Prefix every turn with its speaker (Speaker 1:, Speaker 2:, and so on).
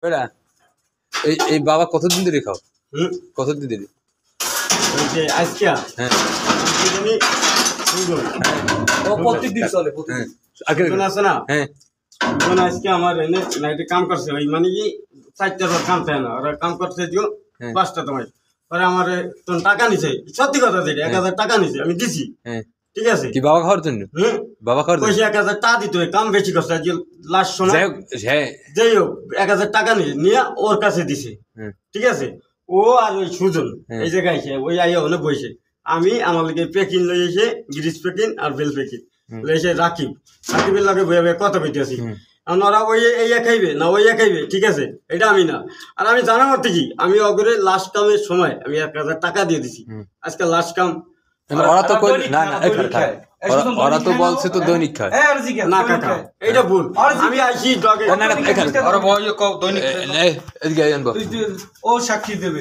Speaker 1: বেটা এই বাবা কতদিন ধরে খাও? কতদিন ধরে?
Speaker 2: ওই যে আজকে
Speaker 1: হ্যাঁ
Speaker 2: ও প্রত্যেকদিন চলে প্রত্যেকদিন আছে না। হ্যাঁ আজকে আমার এনে নাইটে কাম করছে ওই মানে কি 4টার পর কাম থাকে না ওরা কাম করছে দিও 5টা তোমায় পরে আমার তোর টাকা নিছে সত্যি কথা যেটা 1000 টাকা নিছে আমি দিছি। ঠিক আছে
Speaker 1: কি বাবা খাওয়ার জন্য? বাবা খাওয়ার জন্য
Speaker 2: পয়সা 1000 টাকা দিতে হয় কাম বেশি করছে আজ লাস্ট সময় যাই হোক 1000 টাকা নিয়ে ওর কাছে দিছে। ঠিক আছে ও আর ওই সুজন এই জায়গায় ওই আইয়া ওখানে বসে আমি আমার লগে প্যাকিং লই এসে গ্রিস প্যাকিং আর বেল প্যাকিং লই এসে রাকিবের লগে বইয়া বইয়া কথা কইতেছি ওরা ওই এইয়া খাইবে না ওইয়া খাইবে। ঠিক আছে এটা আমি না আর আমি জানা মতে কি আমি অগরে লাস্ট কামের সময় আমি 1000 টাকা দিয়ে দিছি আজকে লাস্ট কাম।
Speaker 1: ওরা তো না ওরা তো বলছে তো দৈনিক খায়
Speaker 2: না কাকা এইটা ভুল আমি আইছি ডগে
Speaker 1: দৈনিক ও সাক্ষী দেবে